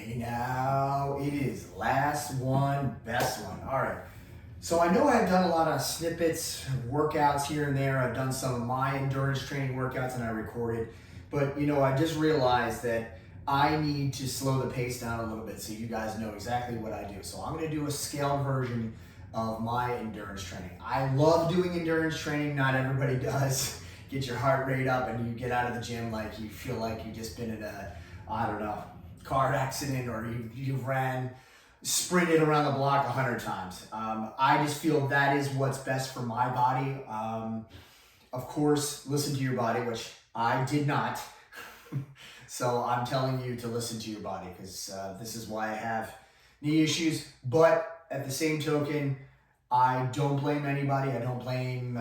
Okay, now it is last one, best one. All right. So I know I've done a lot of snippets, workouts here and there. I've done some of my endurance training workouts and I recorded. But I just realized that I need to slow the pace down a little bit so you guys know exactly what I do. So I'm going to do a scaled version of my endurance training. I love doing endurance training. Not everybody does. Get your heart rate up and you get out of the gym like you feel like you've just been in a, I don't know, car accident or you've sprinted around the block 100 times. I just feel that is what's best for my body. Of course, listen to your body, which I did not. So I'm telling you to listen to your body because this is why I have knee issues. But at the same token, I don't blame anybody. I don't blame,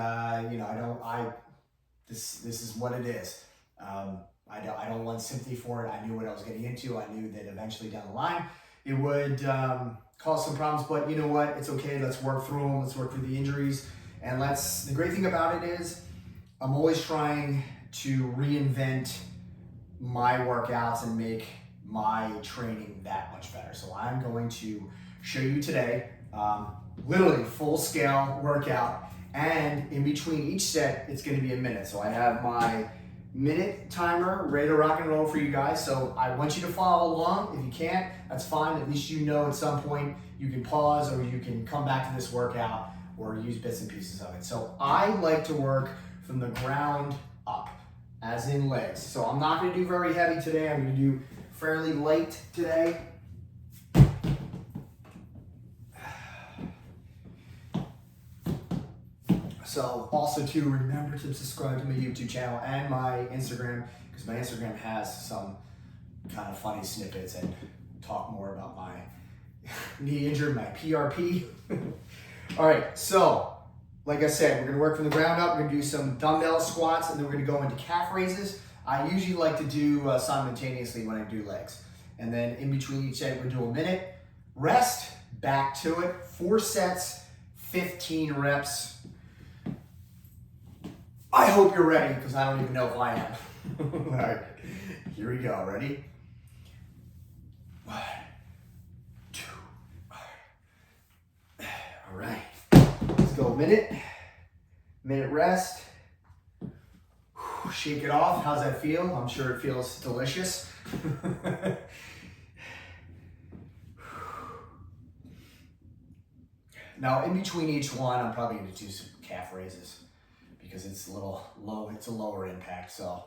this is what it is. I don't want sympathy for it. I knew what I was getting into. I knew that eventually down the line, it would cause some problems, but you know what? It's okay. Let's work through them. Let's work through the injuries. And the great thing about it is I'm always trying to reinvent my workouts and make my training that much better. So I'm going to show you today, literally full scale workout. And in between each set, it's going to be a minute. So I have my minute timer ready to rock and roll for you guys. So I want you to follow along. If you can't, that's fine. At least you know at some point you can pause or you can come back to this workout or use bits and pieces of it. So I like to work from the ground up, as in legs. So I'm not going to do very heavy today. I'm going to do fairly light today. So also too, remember to subscribe to my YouTube channel and my Instagram, because my Instagram has some kind of funny snippets and talk more about my knee injury, my PRP. All right, so like I said, we're gonna work from the ground up. We're gonna do some dumbbell squats and then we're gonna go into calf raises. I usually like to do simultaneously when I do legs. And then in between each set, we're gonna do a minute, rest, back to it, 4 sets, 15 reps. I hope you're ready because I don't even know if I am. All right, here we go. Ready? 1, 2. All right, let's go. Minute rest. Shake it off. How's that feel? I'm sure it feels delicious. Now, in between each one, I'm probably going to do some calf raises, because it's a little low, it's a lower impact, so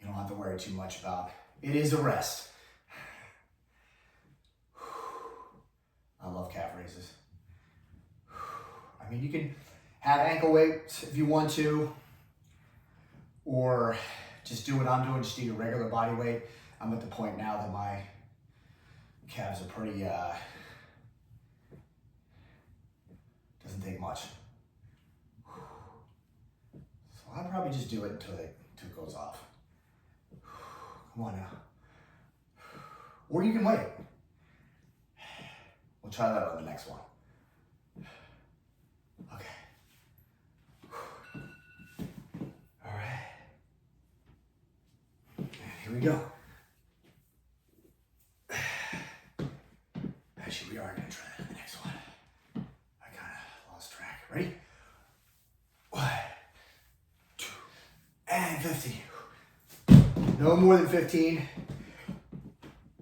you don't have to worry too much about it. It is a rest. I love calf raises. I mean, you can have ankle weights if you want to, or just do what I'm doing, just do your regular body weight. I'm at the point now that my calves are pretty, doesn't take much. I'll probably just do it until it goes off. Come on now. Or you can wait. We'll try that on the next one. Okay. All right. And here we go. Actually, we are going to try that on the next one. I kind of lost track. Ready? 1, 2, and 15. No more than 15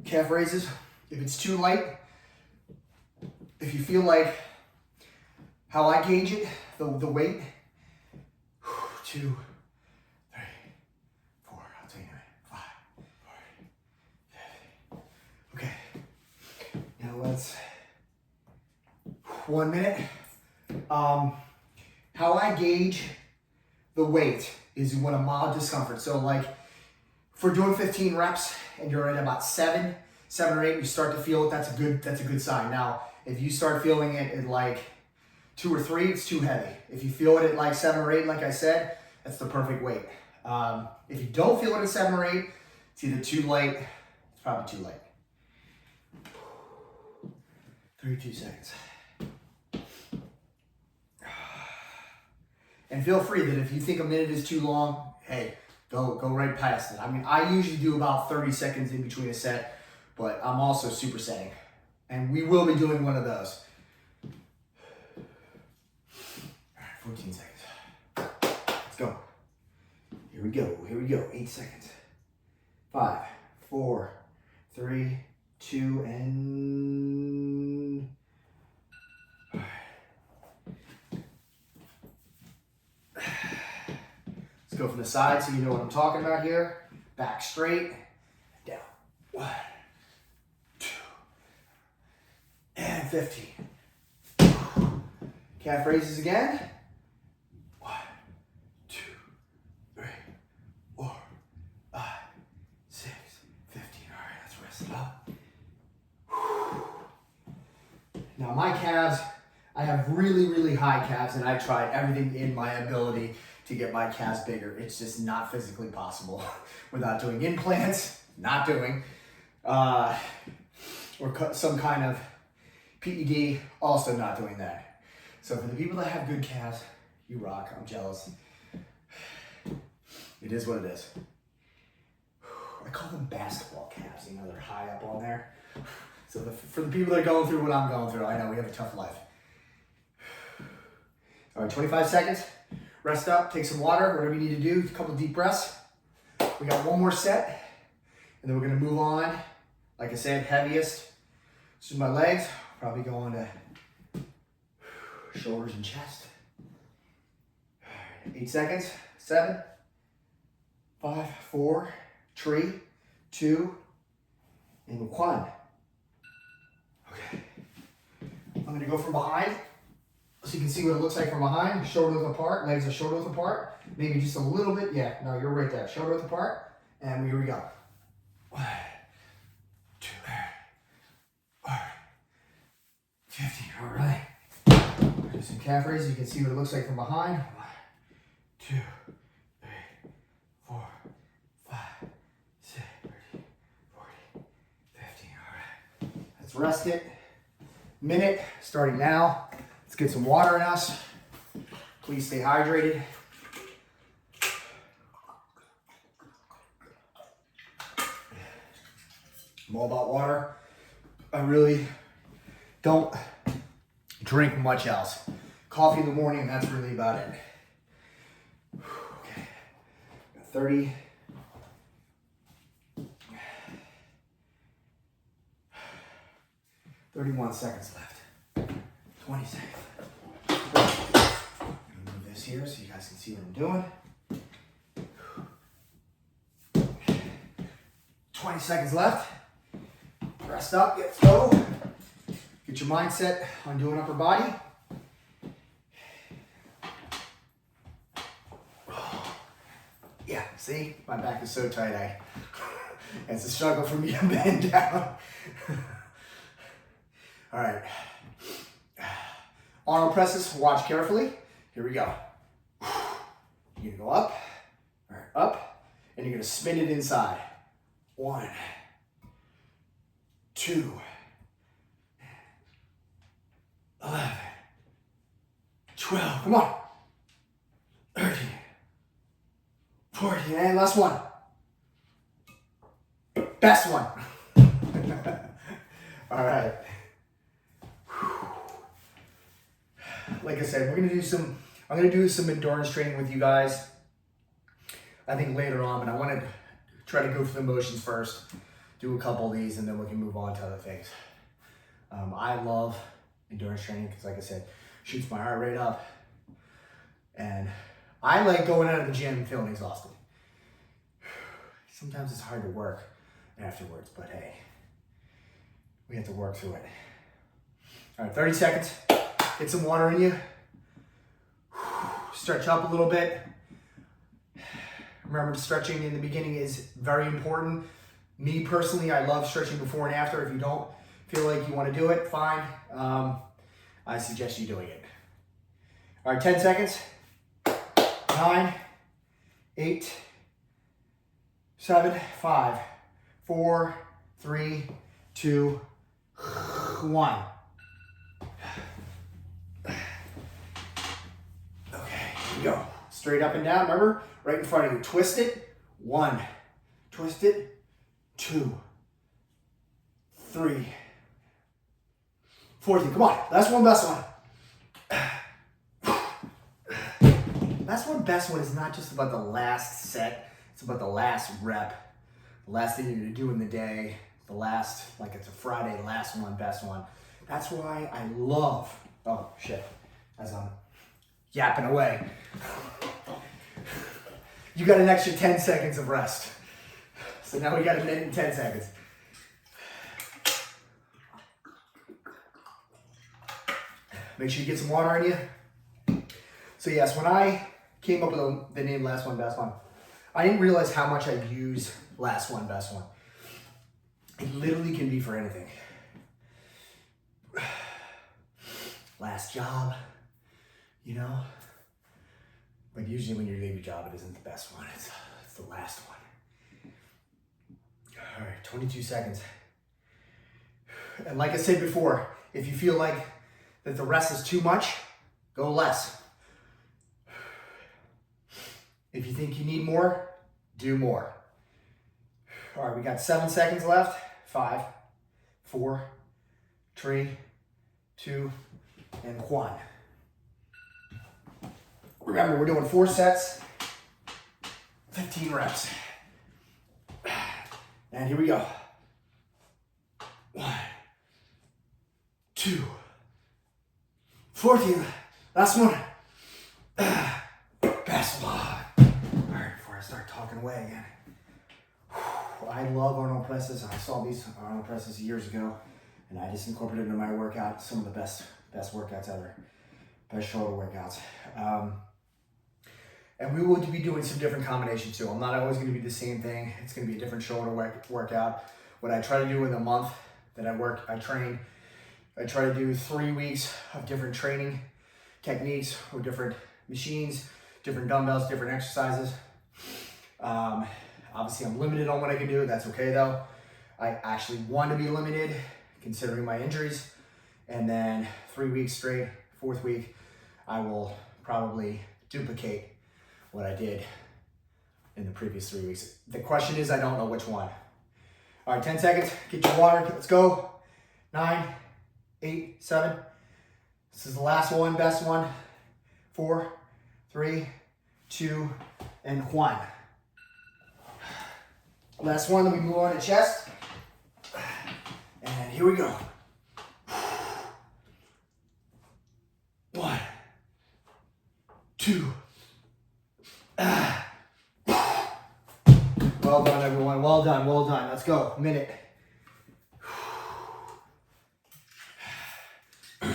calf raises. If it's too light, if you feel like how I gauge it, the weight, 2, 3, 4, I'll tell you in a minute, 5, 4, 50. Okay, now let's, 1 minute. How I gauge the weight is when a mild discomfort. So like, if we're doing 15 reps and you're at about 7 or 8, you start to feel it, that's a good sign. Now, if you start feeling it at like 2 or 3, it's too heavy. If you feel it at like 7 or 8, like I said, that's the perfect weight. If you don't feel it at 7 or 8, it's either too light, it's probably too light. 32 seconds. And feel free that if you think a minute is too long, hey, Go right past it. I mean, I usually do about 30 seconds in between a set, but I'm also supersetting. And we will be doing one of those. All right, 14 seconds. Let's go. Here we go. 8 seconds. 5, 4, 3, 2, and... All right. Let's go from the side so you know what I'm talking about here. Back straight, down. 1, 2, and 15. Calf raises again. 1, 2, 3, 4, 5, 6, 15. All right, let's rest it up. Now my calves, I have really, really high calves, and I tried everything in my ability to get my calves bigger. It's just not physically possible without doing implants, or some kind of PED, also not doing that. So for the people that have good calves, you rock. I'm jealous. It is what it is. I call them basketball calves. You know, they're high up on there. So for the people that are going through what I'm going through, I know we have a tough life. All right, 25 seconds. Rest up, take some water, whatever you need to do, a couple deep breaths. We got one more set, and then we're gonna move on. Like I said, heaviest. This is my legs, probably going to shoulders and chest. 8 seconds, 7, 5, 4, 3, 2, and 1. Okay, I'm gonna go from behind. So you can see what it looks like from behind, shoulder width apart, legs are shoulder width apart, maybe just a little bit, yeah, no, you're right there, shoulder width apart, and here we go. 1, 2, 15, all right. Do some calf raises, you can see what it looks like from behind. 1, 2, 3, 4, 5, 6, 30, 40, 50, all right. Let's rest it. Minute, starting now. Let's get some water in us. Please stay hydrated. I'm all about water. I really don't drink much else. Coffee in the morning, that's really about it. Okay, got 30. 31 seconds left. 20 seconds. I'm gonna move this here so you guys can see what I'm doing. 20 seconds left. Rest up, let's go. Get your mindset on doing upper body. Yeah, see? My back is so tight, it's a struggle for me to bend down. All right. Arnold presses, watch carefully. Here we go. You're gonna go up, all right, up, and you're gonna spin it inside. 1, 2, 11, 12, come on. 13, 14, and last one. Best one. All right. Like I said, I'm gonna do some endurance training with you guys, I think later on, but I want to try to go through the motions first, do a couple of these, and then we can move on to other things. I love endurance training because, like I said, shoots my heart rate up, and I like going out of the gym feeling exhausted. Sometimes it's hard to work afterwards, but hey, we have to work through it. All right, 30 seconds. Get some water in you. Stretch up a little bit. Remember, stretching in the beginning is very important. Me personally, I love stretching before and after. If you don't feel like you want to do it, fine. I suggest you doing it. All right, 10 seconds. 9, 8, 7, 5, 4, 3, 2, 1. Okay, here we go. Straight up and down, remember? Right in front of you. Twist it, 1. Twist it. 2, 3, 14. Come on. Last one, best one. Last one, best one is not just about the last set. It's about the last rep, the last thing you're going to do in the day, the last, like it's a Friday, last one, best one. That's why I love, oh shit, as I'm yapping away. You got an extra 10 seconds of rest. So now we got a minute and 10 seconds. Make sure you get some water in you. So yes, when I came up with the name Last One, Best One, I didn't realize how much I use Last One, Best One. It literally can be for anything. Last job, you know? But usually when you leave your job, it isn't the best one, it's the last one. All right, 22 seconds. And like I said before, if you feel like that the rest is too much, go less. If you think you need more, do more. All right, we got 7 seconds left. 5, 4, 3, 2, and 1. Remember, we're doing 4 sets, 15 reps. And here we go. 1, 2, 14. Last one. Best one. All right, before I start talking away again. I love Arnold presses. I saw these Arnold presses years ago, and I just incorporated into my workout. Some of the best workouts ever. Best shoulder workouts. And we will be doing some different combinations too. I'm not always going to be the same thing. It's going to be a different shoulder workout. What I try to do in the month that I train, I try to do 3 weeks of different training techniques or different machines, different dumbbells, different exercises. Obviously, I'm limited on what I can do. That's okay though. I actually want to be limited considering my injuries. And then 3 weeks straight, 4th week, I will probably duplicate what I did in the previous 3 weeks. The question is, I don't know which one. All right, 10 seconds. Get your water. Let's go. 9, 8, 7. This is the last one, best one. 4, 3, 2, and 1. Last one, then we move on to chest. And here we go. 1, 2. Well done, everyone. Well done, well done. Let's go. Minute. All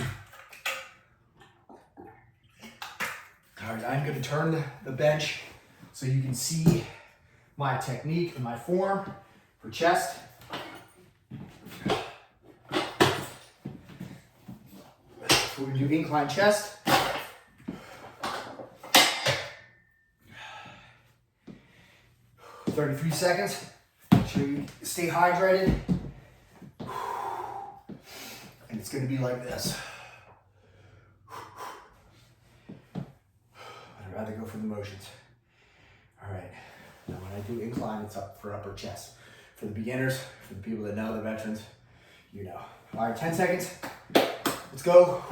right, I'm going to turn the bench so you can see my technique and my form for chest. We're going to do incline chest. "33 seconds. Make sure you stay hydrated. And it's going to be like this. I'd rather go for the motions. All right. Now when I do incline, it's up for upper chest. For the beginners, for the people that know, the veterans, you know. All right, 10 seconds. Let's go.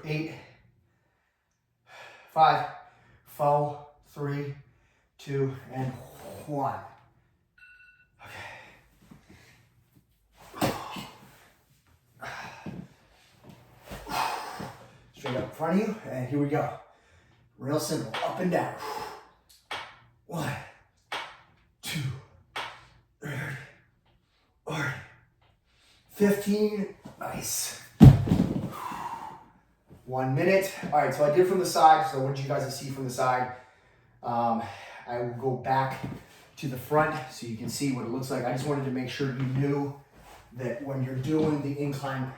8, 5, 4, 3, 2, and 1. Okay. Straight up in front of you, and here we go. Real simple, up and down. 1, 2, 3, 4, 15. Nice. 1 minute. All right, so I did from the side. So what you guys see from the side, I will go back to the front so you can see what it looks like. I just wanted to make sure you knew that when you're doing the incline,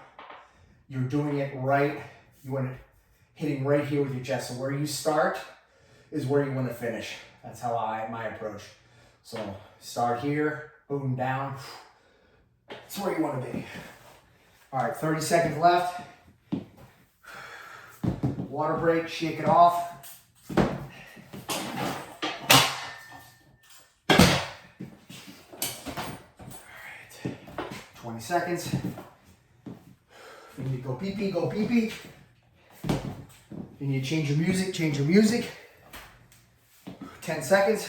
you're doing it right. You want it hitting right here with your chest. So where you start is where you want to finish. That's how my approach. So start here, boom, down. That's where you want to be. All right, 30 seconds left. Water break, shake it off. 20 seconds. If you need to go pee-pee, go pee-pee. If you need to change your music, change your music. 10 seconds.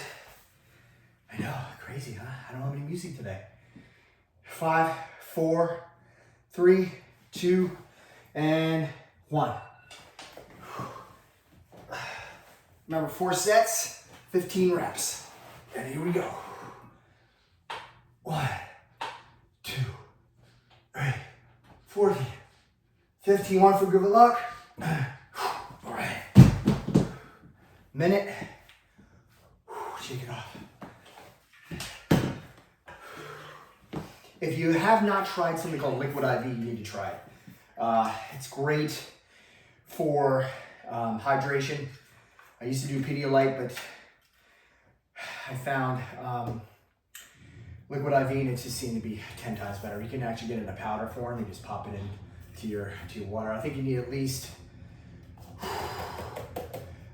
I know, crazy, huh? I don't have any music today. 5, 4, 3, 2, and 1. Remember, 4 sets, 15 reps. And here we go. 1, 2, 3, 40, 15. 1 for good luck. All right. Minute. Shake it off. If you have not tried something called Liquid IV, you need to try it. It's great for hydration. I used to do Pedialyte, but I found Liquid IV, and it just seemed to be 10 times better. You can actually get it in a powder form. You just pop it into your water. I think you need at least,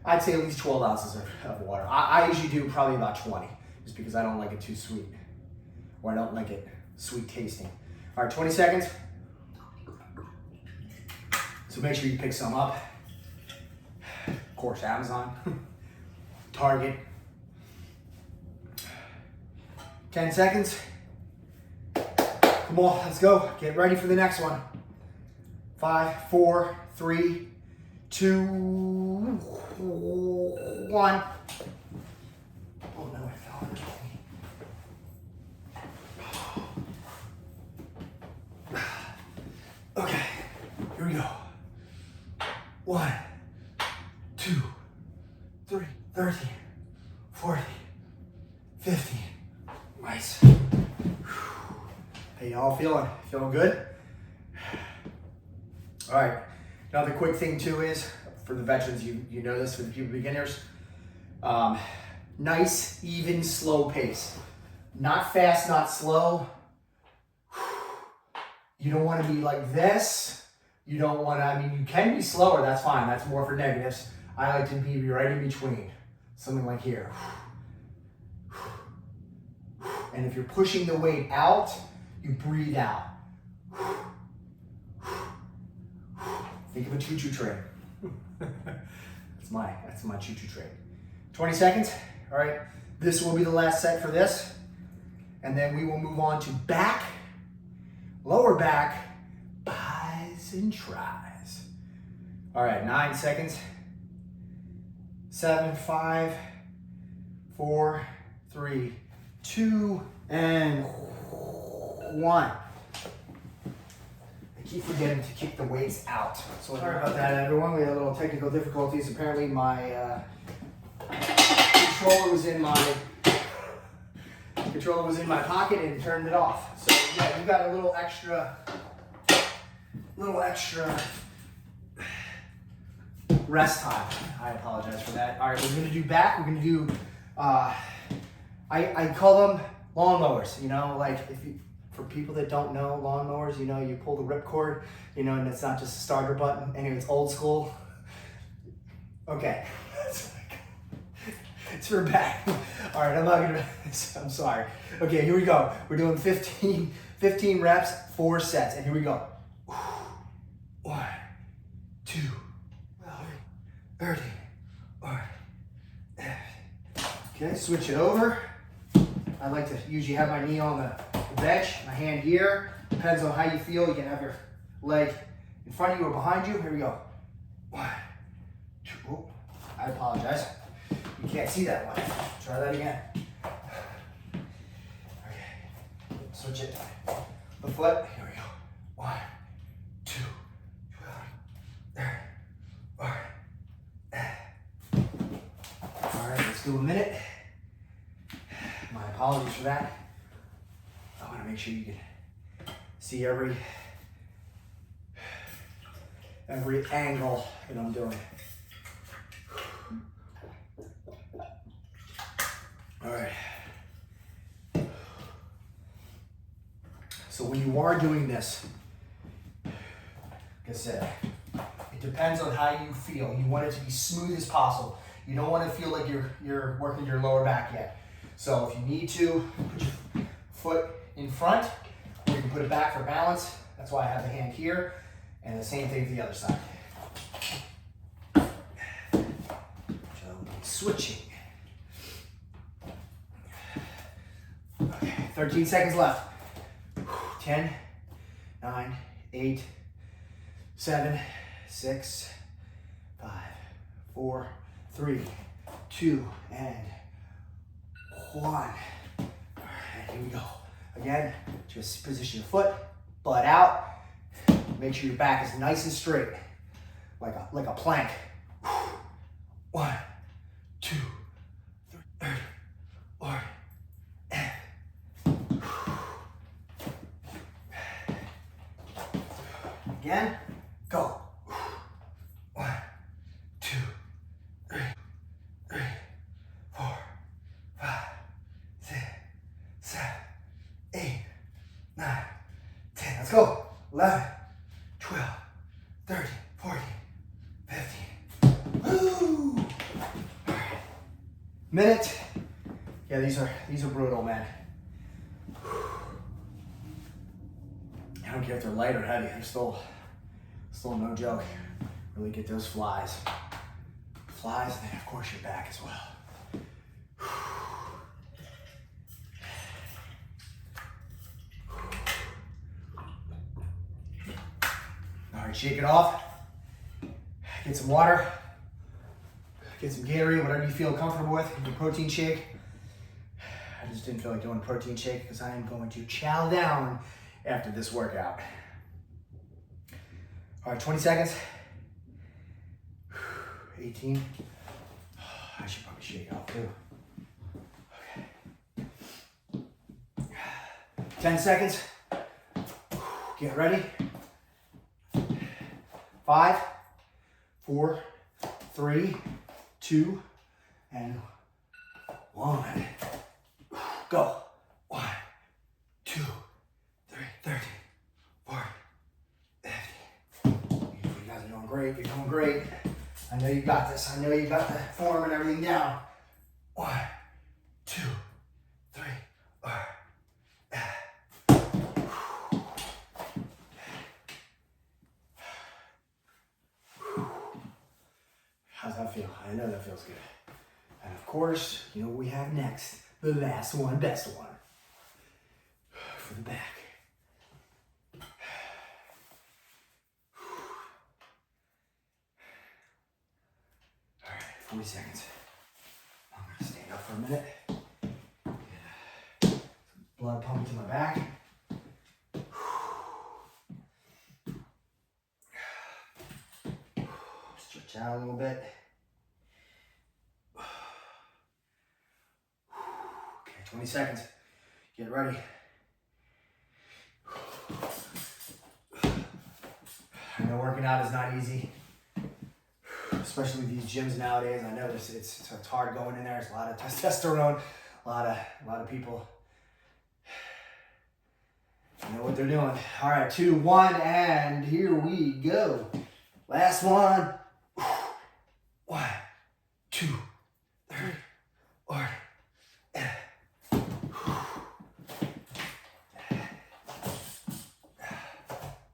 I'd say at least 12 ounces of water. I usually do probably about 20, just because I don't like it too sweet, or I don't like it sweet tasting. All right, 20 seconds. So make sure you pick some up. Of course, Amazon, Target. 10 seconds. Come on, let's go. Get ready for the next one. 5, 4, 3, 2, 1. Oh no, I fell on me. Okay, here we go. 1, 2, 3, 13, 14, 15. Nice. Hey, y'all feeling? Feeling good? All right. Another quick thing too is, for the veterans, you know this, for the people beginners, nice, even, slow pace. Not fast, not slow. You don't want to be like this. You don't want to, I mean, you can be slower, that's fine. That's more for negatives. I like to be right in between. Something like here. And if you're pushing the weight out, you breathe out. Think of a choo-choo train. That's my choo-choo train. 20 seconds. All right. This will be the last set for this. And then we will move on to back, lower back, bis and tris. All right, 9 seconds. 7, 5, 4, 3, 2, and 1. I keep forgetting to kick the weights out. So sorry about that, everyone. We had a little technical difficulties. Apparently my controller was in my pocket and turned it off. So yeah, you got a little extra rest time. I apologize for that. All right, we're gonna do back. We're gonna do, I call them lawnmowers, you know, like for people that don't know lawnmowers, you know, you pull the ripcord, you know, and it's not just a starter button. Anyway, it's old school. Okay, it's for back. All right, I'm sorry. Okay, here we go. We're doing 15 reps, 4 sets, and here we go. 1, 2, 30. All right. Okay, switch it over. I like to usually have my knee on the bench, my hand here. Depends on how you feel. You can have your leg in front of you or behind you. Here we go. 1, 2. Oh, I apologize. You can't see that one. Try that again. Okay. Switch it. The foot. Here we go. 1, 2, 3, 4. All right, let's do a minute. My apologies for that. I want to make sure you can see every angle that I'm doing. All right. So when you are doing this, like I said, it depends on how you feel. You want it to be smooth as possible. You don't want to feel like you're working your lower back yet. So if you need to, put your foot in front, or you can put it back for balance. That's why I have the hand here. And the same thing to the other side. So switching. Okay, 13 seconds left. 10, 9, 8, 7, 6, 5, 4, 3, 2, and 1. All right, here we go. Again, just position your foot, butt out. Make sure your back is nice and straight, like a plank. 1, 2, 3, 4. Again, go. 1, 2, 3, 4, 5, 6, 7, 8, 9, 10. Let's go. 11, 12, 13, 14, 15. Woo! All right. Minute. Yeah, these are brutal, man. I don't care if they're light or heavy. I'm still no joke. Really get those flies. Flies, and then of course your back as well. All right, shake it off. Get some water. Get some Gatorade, whatever you feel comfortable with. Get your protein shake. I just didn't feel like doing a protein shake because I am going to chow down after this workout. All right, 20 seconds. 18. I should probably shake it off too. Okay. 10 seconds. Get ready. 5, 4, 3, 2, and 1. Go. 1, 2, 3, 30, 40, 50. You guys are doing great. You're doing great. I know you got this. I know you got the form and everything down. 1, 2, 3, 4. How's that feel? I know that feels good. And of course, you know what we have next? The last one, best one. For the back. All right, 40 seconds. I'm gonna stand up for a minute. Get some blood pumping to my back. Stretch out a little bit. Okay, 20 seconds. Get ready. I know working out is not easy, especially these gyms nowadays. I know it's hard going in there. There's a lot of testosterone, a lot of people know what they're doing. All right, 2, 1, and here we go. Last one. 1, 2, 3, 4.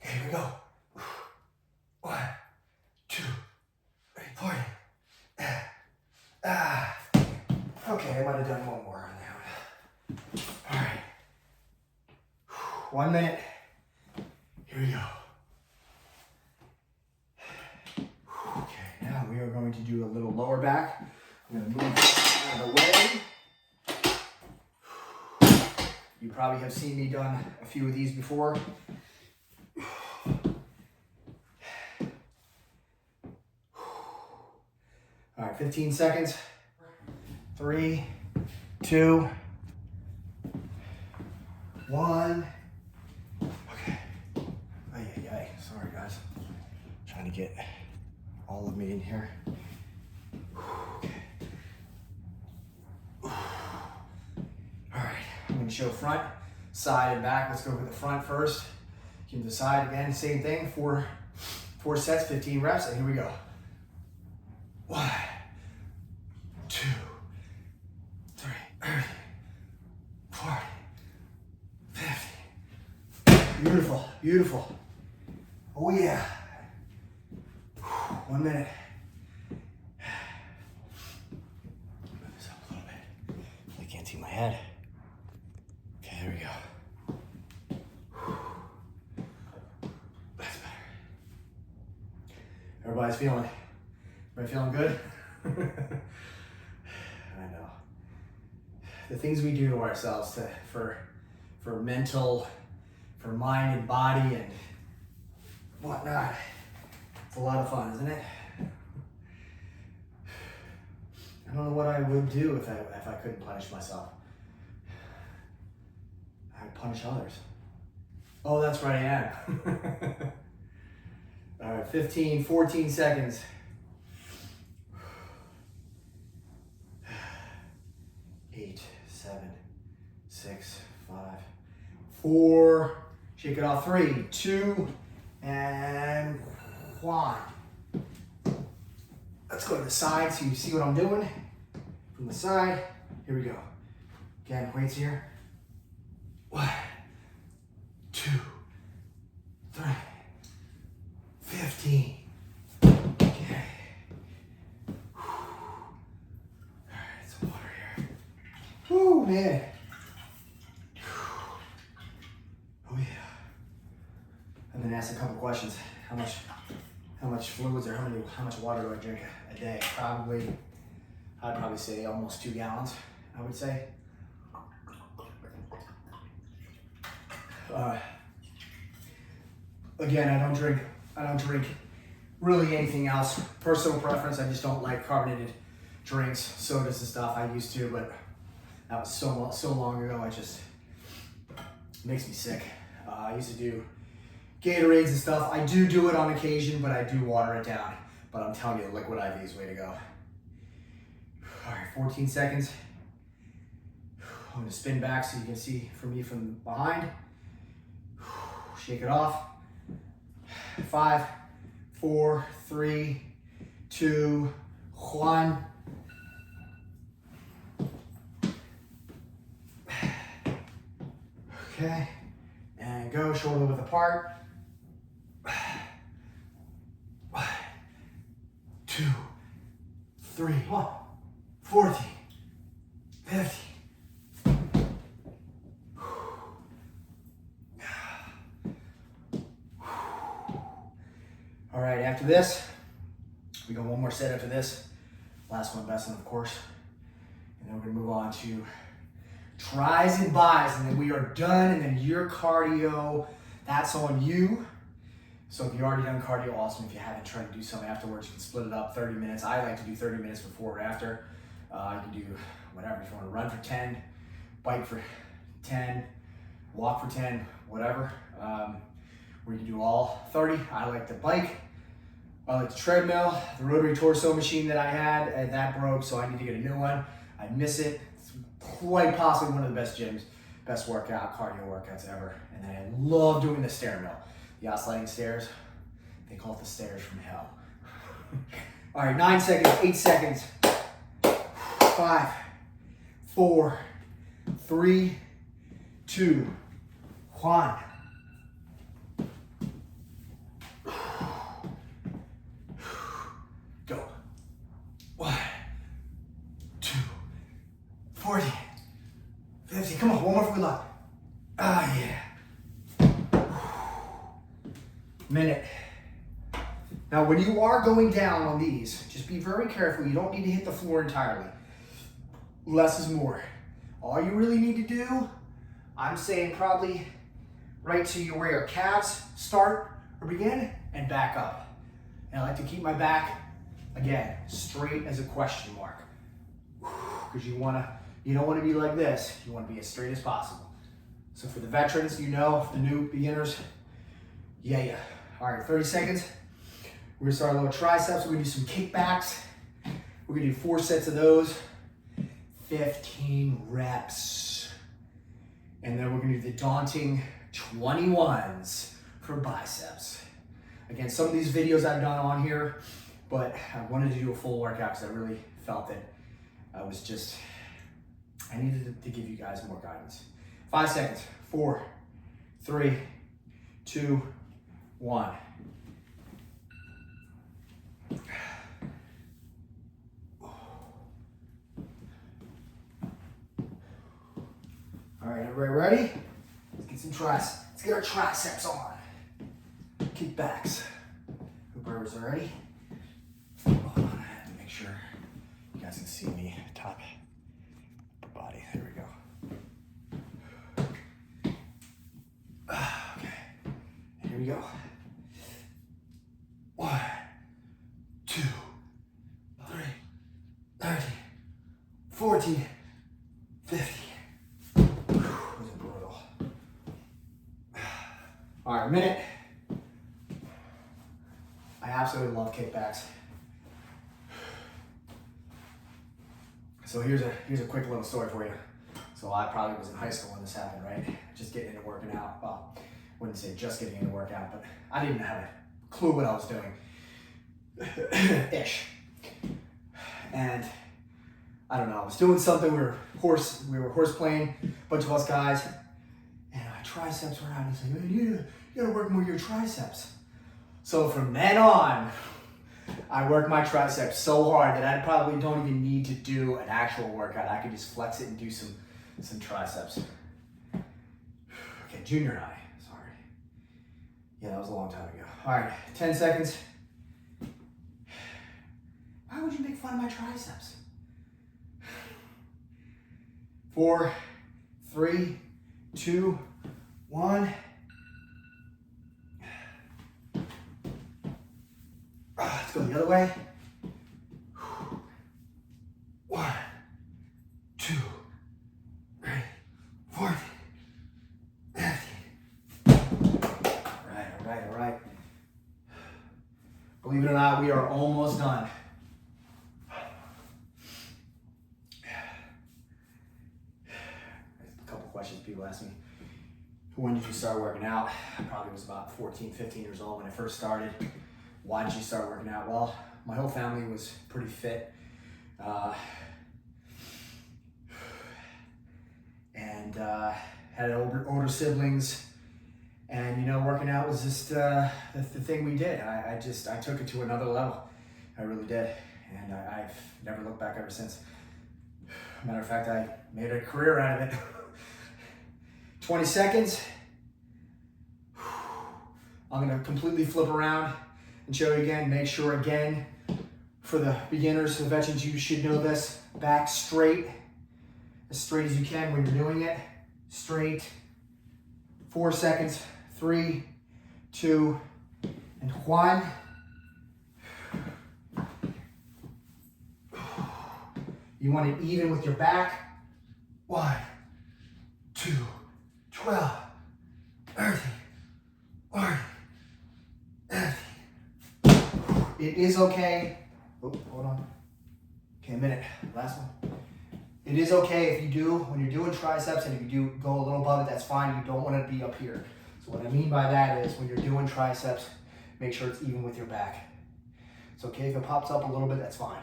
Here we go. 1, 2, 3, 4. Okay, I might have done one more on that one. All right. 1 minute. Here we go. Okay, now we are going to do a little lower back. I'm going to move out of the way. You probably have seen me done a few of these before. All right, 15 seconds. 3, 2, 1. Okay. Ay. Sorry, guys. Trying to get all of me in here. Okay. All right. I'm going to show front, side, and back. Let's go with the front first. Give the side again. Same thing. 4 sets, 15 reps, and here we go. 1, 2, 3, 40, 50. Beautiful, beautiful. Oh yeah. 1 minute. Move this up a little bit. I can't see my head. Okay, there we go. That's better. Everybody feeling good? I know. The things we do to ourselves for mental, for mind and body and whatnot. It's a lot of fun, isn't it? I don't know what I would do if I couldn't punish myself. I'd punish others. Oh, that's right, I am. All right, 15, 14 seconds. 8, 7, 6, 5, 4. Shake it off. 3, 2, and 1. Let's go to the side so you see what I'm doing. From the side. Here we go. Again, weights here. 1, 2, 3, 15. Okay. All right, some water here. Whoo, man. Oh yeah. And then ask a couple questions. How much fluids or how much water do I drink a day? I'd probably say almost 2 gallons, I would say. Again, I don't drink really anything else. Personal preference, I just don't like carbonated drinks, sodas and stuff. I used to, but that was so long ago. It just makes me sick. I used to do Gatorades and stuff. I do it on occasion, but I do water it down. But I'm telling you, the liquid IV is the way to go. All right, 14 seconds. I'm gonna spin back so you can see me from behind. Shake it off. 5, 4, 3, 2, 1. Okay, and go shoulder width apart. 1, 2, 3, 14, 15. All right, after this, we got one more set after this. Last one, best one, of course. And then we're gonna move on to tries and buys, and then we are done, and then your cardio, that's on you. So if you've already done cardio, awesome. If you haven't, try to do something afterwards. You can split it up, 30 minutes. I like to do 30 minutes before or after. You can do whatever. If you want to run for 10, bike for 10, walk for 10, whatever. We can do all 30. I like the bike. I like the treadmill. The rotary torso machine that I had, and that broke, so I need to get a new one. I miss it. It's quite possibly one of the best gyms, best cardio workouts ever. And then I love doing the stair mill. The oscillating stairs, they call it the stairs from hell. All right, 9 seconds, 8 seconds. 5, 4, 3, 2, 1. Go. 1, 2, 40, 50. Come on, one more for good luck. Ah, yeah. Minute. Now, when you are going down on these, just be very careful. You don't need to hit the floor entirely. Less is more. All you really need to do, I'm saying probably right to where your calves start or begin and back up. And I like to keep my back, again, straight as a question mark. Because you don't want to be like this. You want to be as straight as possible. So for the veterans, for the new beginners, yeah. All right, 30 seconds. We're gonna start a little triceps. We're gonna do some kickbacks. We're gonna do 4 sets of those, 15 reps. And then we're gonna do the daunting 21s for biceps. Again, some of these videos I've done on here, but I wanted to do a full workout because I really felt that I needed to give you guys more guidance. 5 seconds, 4, 3, 2, 1. All right, everybody ready? Let's get some triceps. Let's get our triceps on. Kickbacks. Hoopers are ready. Hold on, I have to make sure you guys can see me at the top upper body. There we go. Okay, here we go. 1, 2, 3, 13, 14, 15. All right, minute. I absolutely love kickbacks. So here's a quick little story for you. So I probably was in high school when this happened, right? Just getting into working out. Well, I wouldn't say just getting into workout, but I didn't have a clue what I was doing. Ish. And I don't know, I was doing something, we were horse playing, a bunch of us guys, and my triceps were out. He's like, man, you gotta work more your triceps. So from then on, I work my triceps so hard that I probably don't even need to do an actual workout. I can just flex it and do some triceps. Okay, junior high, sorry. Yeah, that was a long time ago. All right, 10 seconds. Why would you make fun of my triceps? 4, 3, 2, 1. Let's go the other way. 1, 2, 3, 4, 15. All right. Believe it or not, we are almost done. A couple questions people ask me. When did you start working out? I probably was about 14, 15 years old when I first started. Why did you start working out? Well, my whole family was pretty fit. And had older siblings. And, you know, working out was just the thing we did. I took it to another level. I really did. And I've never looked back ever since. Matter of fact, I made a career out of it. 20 seconds. I'm gonna completely flip around and show you again. Make sure again, for the beginners, the veterans, you should know this. Back straight as you can when you're doing it. Straight. 4 seconds. 3, 2, and 1. You want it even with your back. 1, 2, 12, 13, 14, 15. It is okay. Oh, hold on. Okay, a minute. Last one. It is okay if you do, when you're doing triceps, and if you do go a little above it, that's fine. You don't want to be up here. So what I mean by that is when you're doing triceps, make sure it's even with your back. It's okay if it pops up a little bit, that's fine.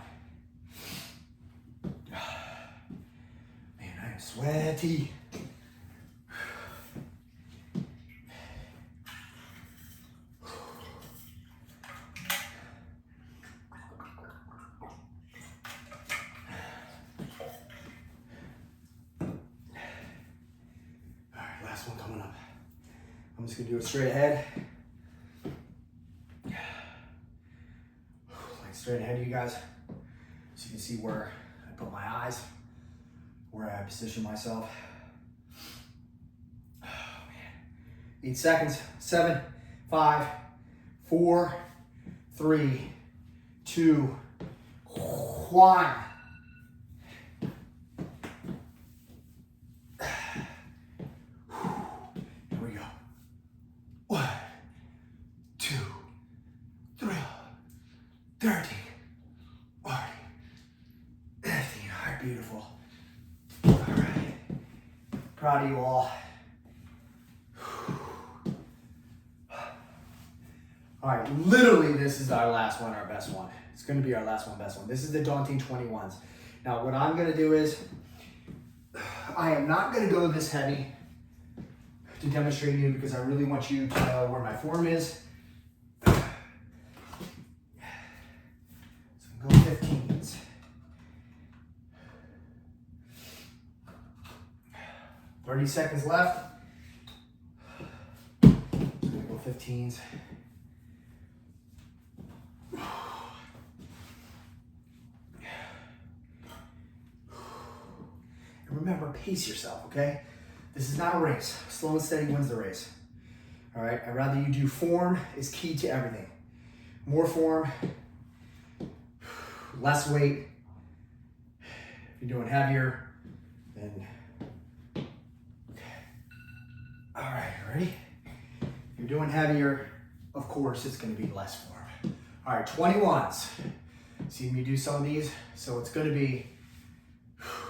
Man, I am sweaty. One coming up. I'm just gonna do it straight ahead. Like straight ahead, you guys. So you can see where I put my eyes, where I position myself. Oh man. 8 seconds. 7, 5, 4, 3, 2, 1. Beautiful. All right. Proud of you all. All right, literally this is our last one, our best one. It's gonna be our last one, best one. This is the Daunting 21s. Now what I'm gonna do is, I am not gonna go this heavy to demonstrate to you because I really want you to know where my form is. So go 15s. Thirty seconds left. So go 15s. And remember, pace yourself, okay? This is not a race. Slow and steady wins the race. All right, I'd rather you do form is key to everything. More form, less weight. If you're doing heavier, then, okay. All right, ready? If you're doing heavier, of course, it's gonna be less form. All right, 21s. See me do some of these? So it's gonna be,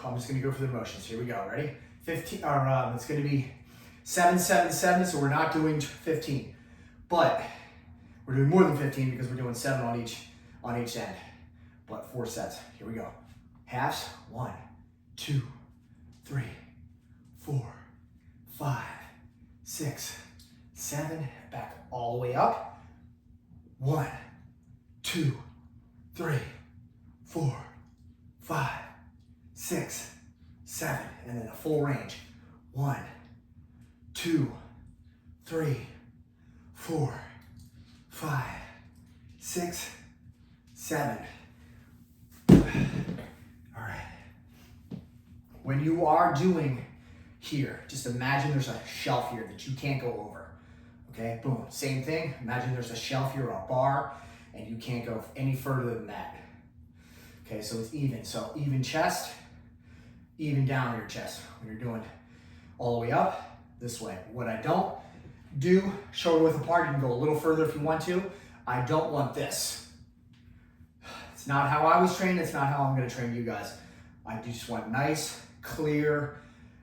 I'm just gonna go for the motions. Here we go, ready? 15, or it's gonna be 7, 7, 7, so we're not doing 15. But we're doing more than 15 because we're doing 7 on each end. But 4 sets, here we go. Halves, 1, 2, 3, 4, 5, 6, 7, back all the way up. 1, 2, 3, 4, 5, 6, 7, and then a full range. 1, 2, 3, 4, 5, 6, 7. All right. When you are doing here, just imagine there's a shelf here that you can't go over. Okay, boom, same thing. Imagine there's a shelf here, a bar, and you can't go any further than that. Okay, so it's even. So even chest, even down your chest. When you're doing all the way up, this way. What I don't do, shoulder width apart, you can go a little further if you want to. I don't want this. It's not how I was trained, it's not how I'm gonna train you guys. I just want nice, clear,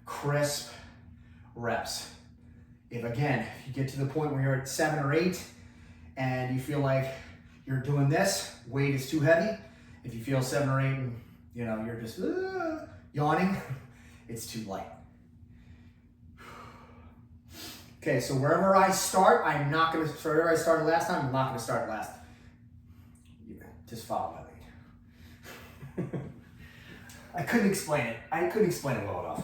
crisp reps. If you get to the point where you're at 7 or 8 and you feel like you're doing this, weight is too heavy. If you feel 7 or 8 and you're just yawning, it's too light. Okay, so wherever I start, wherever I started last time, I'm not gonna start last. Just follow my lead. I couldn't explain it. I couldn't explain it well enough.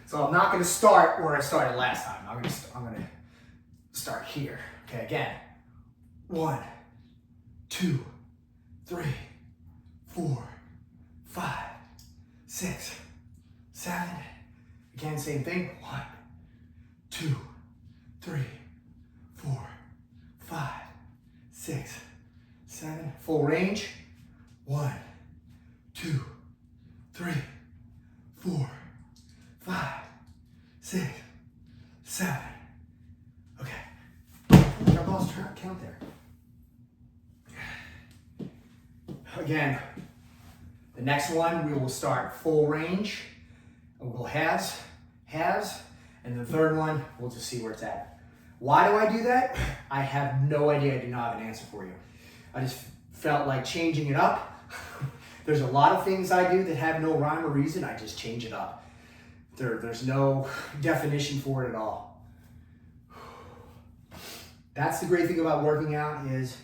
So I'm not gonna start where I started last time. I'm gonna start here. Okay, again. 1, 2, 3, 4, 5, 6, 7. Again, same thing. 1, 2, 3, 4, 5, 6, 7. Full range. 1, 2, 3, 4, 5, 6, 7. Okay. I lost count there. Again, the next one we will start full range. We'll go halves, and the third one we'll just see where it's at. Why do I do that? I have no idea. I do not have an answer for you. I just felt like changing it up. There's a lot of things I do that have no rhyme or reason. I just change it up. There's no definition for it at all. That's the great thing about working out is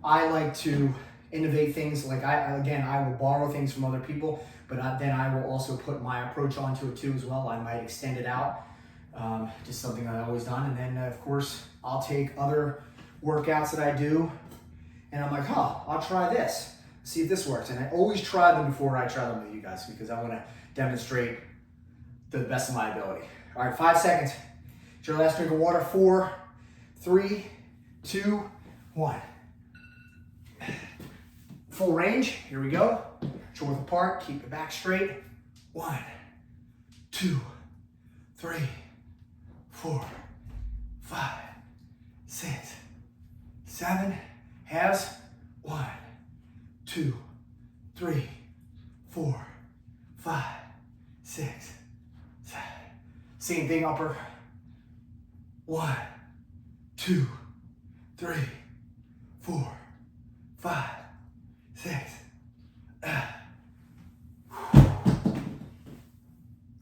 I like to innovate things. Like I will borrow things from other people, but then I will also put my approach onto it too as well. I might extend it out, just something I've always done. And then of course, I'll take other workouts that I do and I'm like, I'll try this, see if this works. And I always try them before I try them with you guys because I want to demonstrate to the best of my ability. All right, 5 seconds. It's your last drink of water. 4, 3, 2, 1. Full range, here we go. Shoulder width apart, keep your back straight. 1, 2, 3, 4, 5, 6, 7. Halves. 1, 2, 3, 4, 5, 6, 7. Same thing, upper. 1, 2, 3, 4, 5, 6.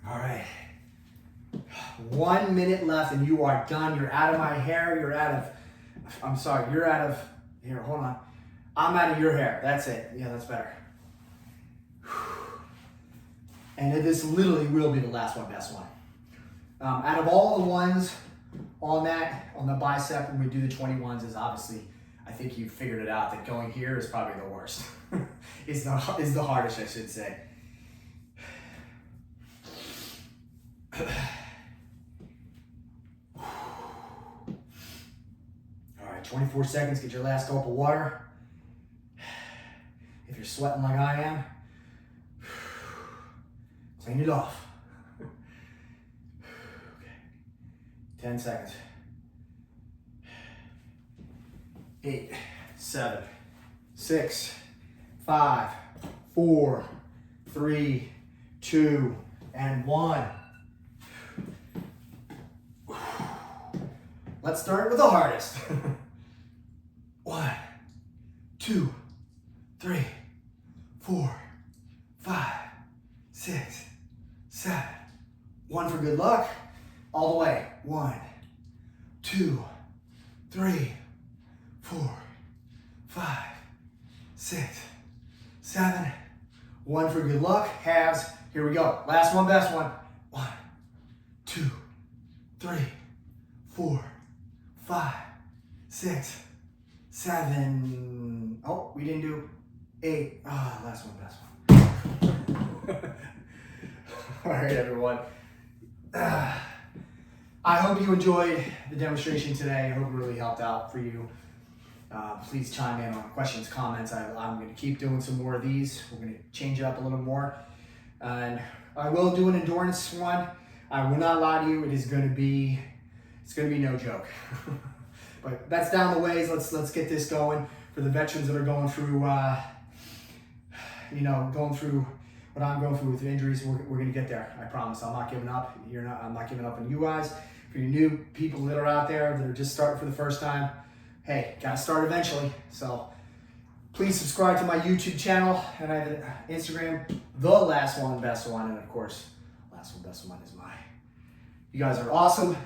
All right. 1 minute left and you are done. You're out of my hair. You're out of, I'm sorry, you're out of, here, hold on. I'm out of your hair. That's it. Yeah, that's better. And this literally will be the last one, best one. Out of all the ones on the bicep, when we do the 21s, is obviously, I think you figured it out that going here is probably the worst. is the hardest, I should say. All right, 24 seconds, get your last gulp of water. If you're sweating like I am, clean it off. Okay. 10 seconds. 8, 7, 6, 5, 4, 3, 2, and 1. Let's start with the hardest. 1, 2, 3, 4, 5, 6, 7. 1 for good luck. All the way. 1, 2, 3, 4, 5, 6, 7. 1 for good luck. Halves. Here we go. Last one, best one. 1, 2, 3, 4, 5, 6, 7. Oh, we didn't do 8. Ah, oh, last one, best one. All right, everyone. I hope you enjoyed the demonstration today. I hope it really helped out for you. Please chime in on questions, comments. I'm going to keep doing some more of these. We're going to change it up a little more. And I will do an endurance one. I will not lie to you. It's going to be no joke. But that's down the ways. Let's get this going for the veterans that are going through, going through what I'm going through with injuries. We're going to get there. I promise. I'm not giving up. I'm not giving up on you guys. For you new people that are out there that are just starting for the first time, hey, gotta start eventually. So please subscribe to my YouTube channel, and I have an Instagram, The Last One Best One, and of course, Last One Best One is mine. You guys are awesome.